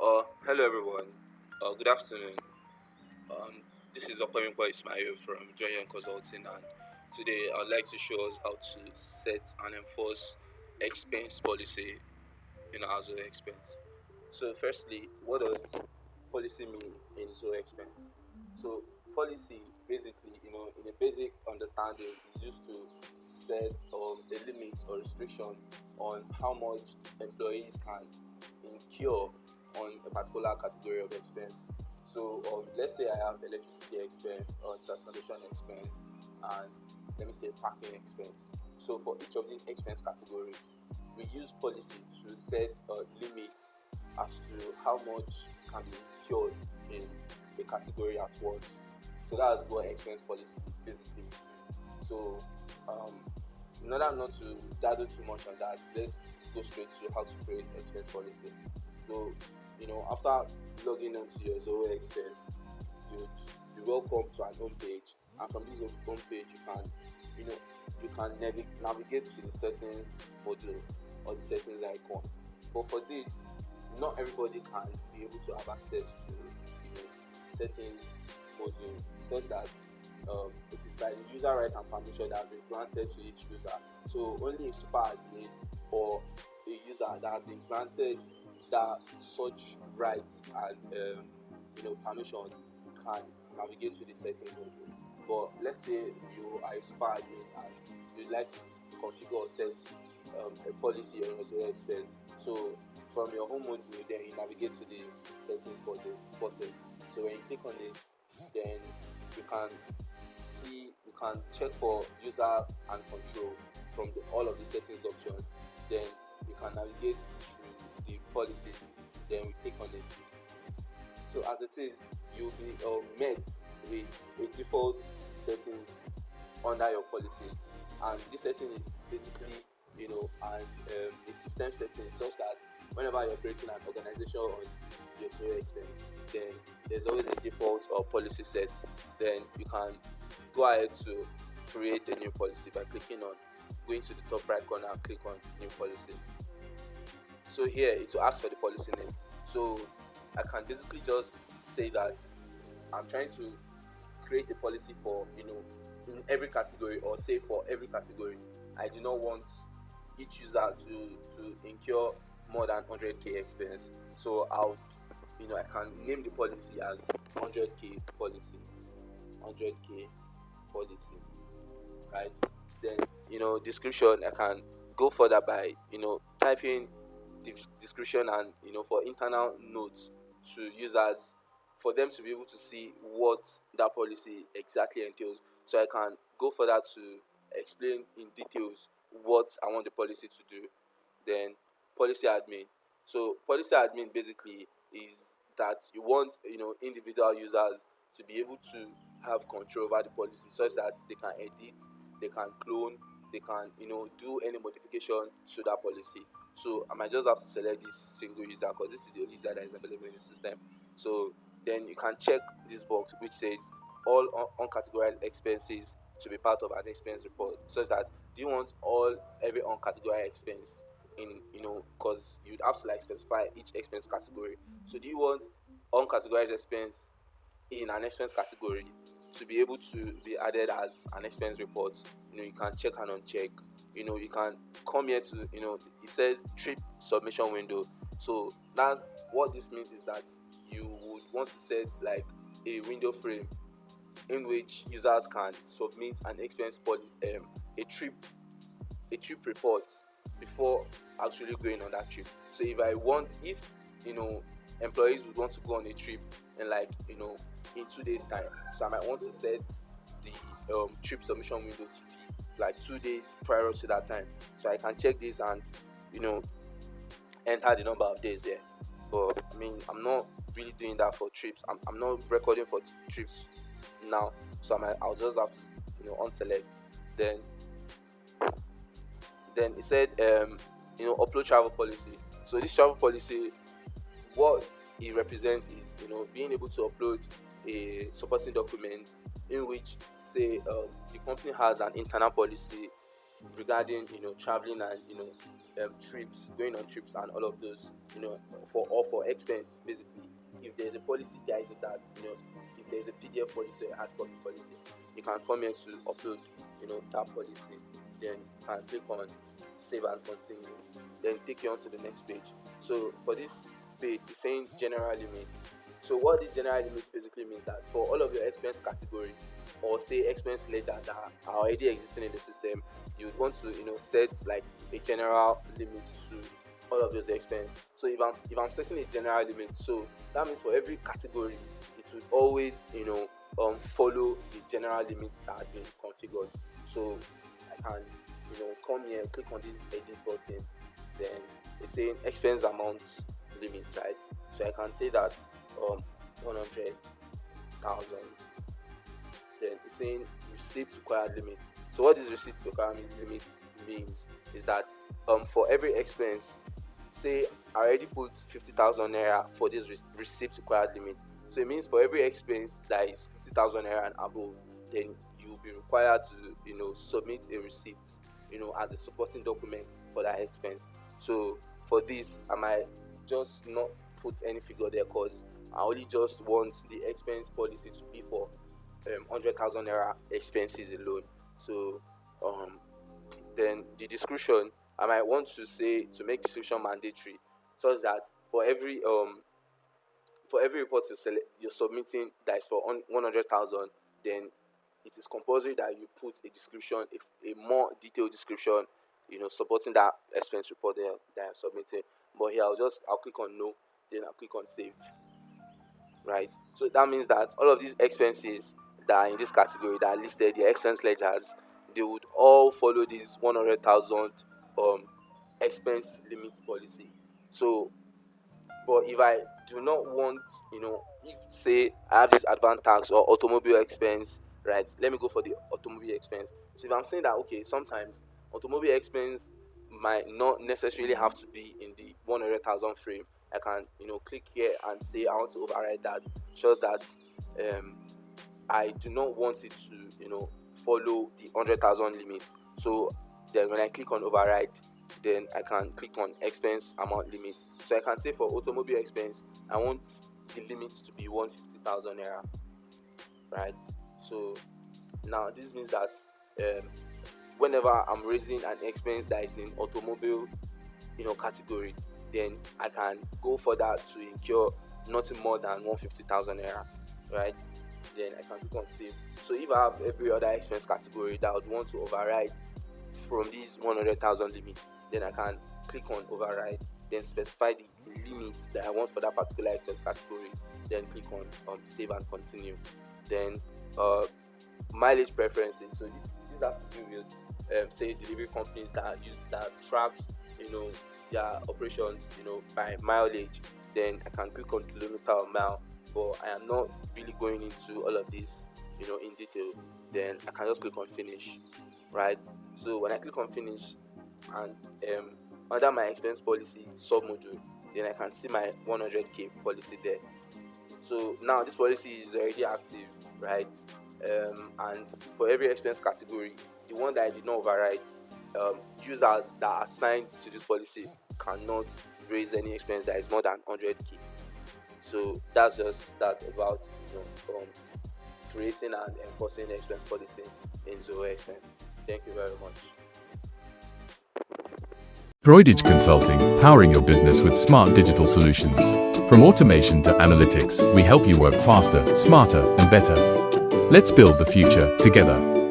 Hello everyone. Good afternoon. Um, this is upcoming boy Ismail from Joint Consulting, and today I'd like to show us how to set and enforce expense policy in our Zoho Expense. So, firstly, what does policy mean in Zoho Expense? So, policy basically, in a basic understanding, is used to set a limit or restriction on how much employees can incur on a particular category of expense. So, let's say I have electricity expense or transportation expense, and let me say parking expense. So, for each of these expense categories, we use policy to set limits as to how much can be incurred in a category at once. So that's what expense policy basically do. So um, in order not to dawdle too much on that, let's go straight to how to create expense policy. So after logging onto your Zoho Expense, you'd be welcome to an home page, and from this home page you know you can navigate to the settings module or the settings icon. But for this, not everybody can be able to have access to settings module, such that it is by the user right and permission that has been granted to each user. So only a super admin or a user that has been granted that such rights and permissions can navigate to the settings module. But let's say you are a super admin and you'd like to configure or set a policy on your Zoho Expense. So from your home module, then you navigate to the settings for the button. So when you click on it, then you can check for user and control from all of the settings options. Then you can navigate through the policies. Then we click on it. So as it is, you'll be met with a default settings under your policies, and this setting is basically a system setting, such that whenever you're creating an organization on your Zoho Expense, then there's always a default or policy set. Then you can go ahead to create a new policy by going to the top right corner and click on new policy. So here it will ask for the policy name. So I can basically just say that I'm trying to create a policy for in every category, or say for every category. I do not want each user to incur more than 100k expense. So I can name the policy as 100k policy, 100k policy, right? Then description, I can go further by typing the description, and for internal notes to users, for them to be able to see what that policy exactly entails. So I can go further to explain in details what I want the policy to do. Then policy admin. So policy admin basically is that you want individual users to be able to have control over the policy, such that they can edit, they can clone, they can do any modification to that policy. So I might just have to select this single user because this is the only user that is available in the system. So then you can check this box which says all uncategorized expenses to be part of an expense report, such that do you want every uncategorized expense in because you'd have to like specify each expense category. So do you want uncategorized expense in an expense category to be able to be added as an expense report? You can check and uncheck. You can come here to it says trip submission window. So that's what this means, is that you would want to set like a window frame in which users can submit an expense policy, a trip report before actually going on that trip. So if employees would want to go on a trip in in 2 days time, so I might want to set the trip submission window to be like 2 days prior to that time. So I can check this and enter the number of days there. But I mean, I'm not really doing that for trips. I'm not recording for trips now, so I'll just have to unselect. Then it said upload travel policy. So this travel policy, what it represents is being able to upload a supporting document in which say the company has an internal policy regarding traveling and trips, going on trips and all of those, for expense basically. If there's a policy guiding that, if there's a PDF policy or hard copy policy, you can come here to upload that policy. Then you can click on save and continue, then take you on to the next page. So for this page, it's saying general limit. So what this general limit basically means that for all of your expense category, or say expense ledger that are already existing in the system, you would want to set like a general limit to all of those expense. So if I'm setting a general limit, so that means for every category it would always follow the general limits that have been configured. So I can come here, click on this edit button, then it's saying expense amount limits, right? So I can say that 100,000. Then it's saying receipts required limit. So what this receipts required limit means is that for every expense, say I already put 50,000 naira for this receipt required limit. So it means for every expense that is 50,000 naira and above, then you will be required to submit a receipt as a supporting document for that expense. So for this, I might just not put any figure there because I only just want the expense policy to be for 100,000 naira expenses alone. So then the description, I might want to say to make description mandatory, such that for every report you're submitting that is for 100,000, then it is compulsory that you put a description, a more detailed description, supporting that expense report that I'm submitting. But here I'll click on no, then I'll click on save. Right. So that means that all of these expenses that are in this category that are listed, the expense ledgers, they would all follow this 100,000 expense limit policy. So, but if I do not want, if say I have this advanced tax or automobile expense, right? Let me go for the automobile expense. So if I'm saying that, okay, sometimes automobile expense might not necessarily have to be in the 100,000 frame, I can click here and say I want to override that, shows that I do not want it to follow the 100,000 limit. So then when I click on override, then I can click on expense amount limit. So I can say for automobile expense, I want the limit to be 150,000 naira, right? So now this means that whenever I'm raising an expense that is in automobile category, then I can go for that to incur nothing more than 150,000 naira, right? Then I can click on save. So if I have every other expense category that I would want to override from this 100,000 limit, then I can click on override, then specify the limits that I want for that particular expense category, then click on save and continue. Then mileage preferences. So this has to do with say delivery companies that tracks their operations by mileage. Then I can click on kilometer or mile, but I am not really going into all of this in detail. Then I can just click on finish, right? So when I click on finish and under my expense policy sub module, then I can see my 100k policy there. So now this policy is already active, right? And for every expense category, the one that I did not override, users that are assigned to this policy cannot raise any expense that is more than 100k. So that's just that about creating and enforcing the expense policy in Zoho Expense. Thank you very much. Broidage Consulting, powering your business with smart digital solutions. From automation to analytics, we help you work faster, smarter, and better. Let's build the future together.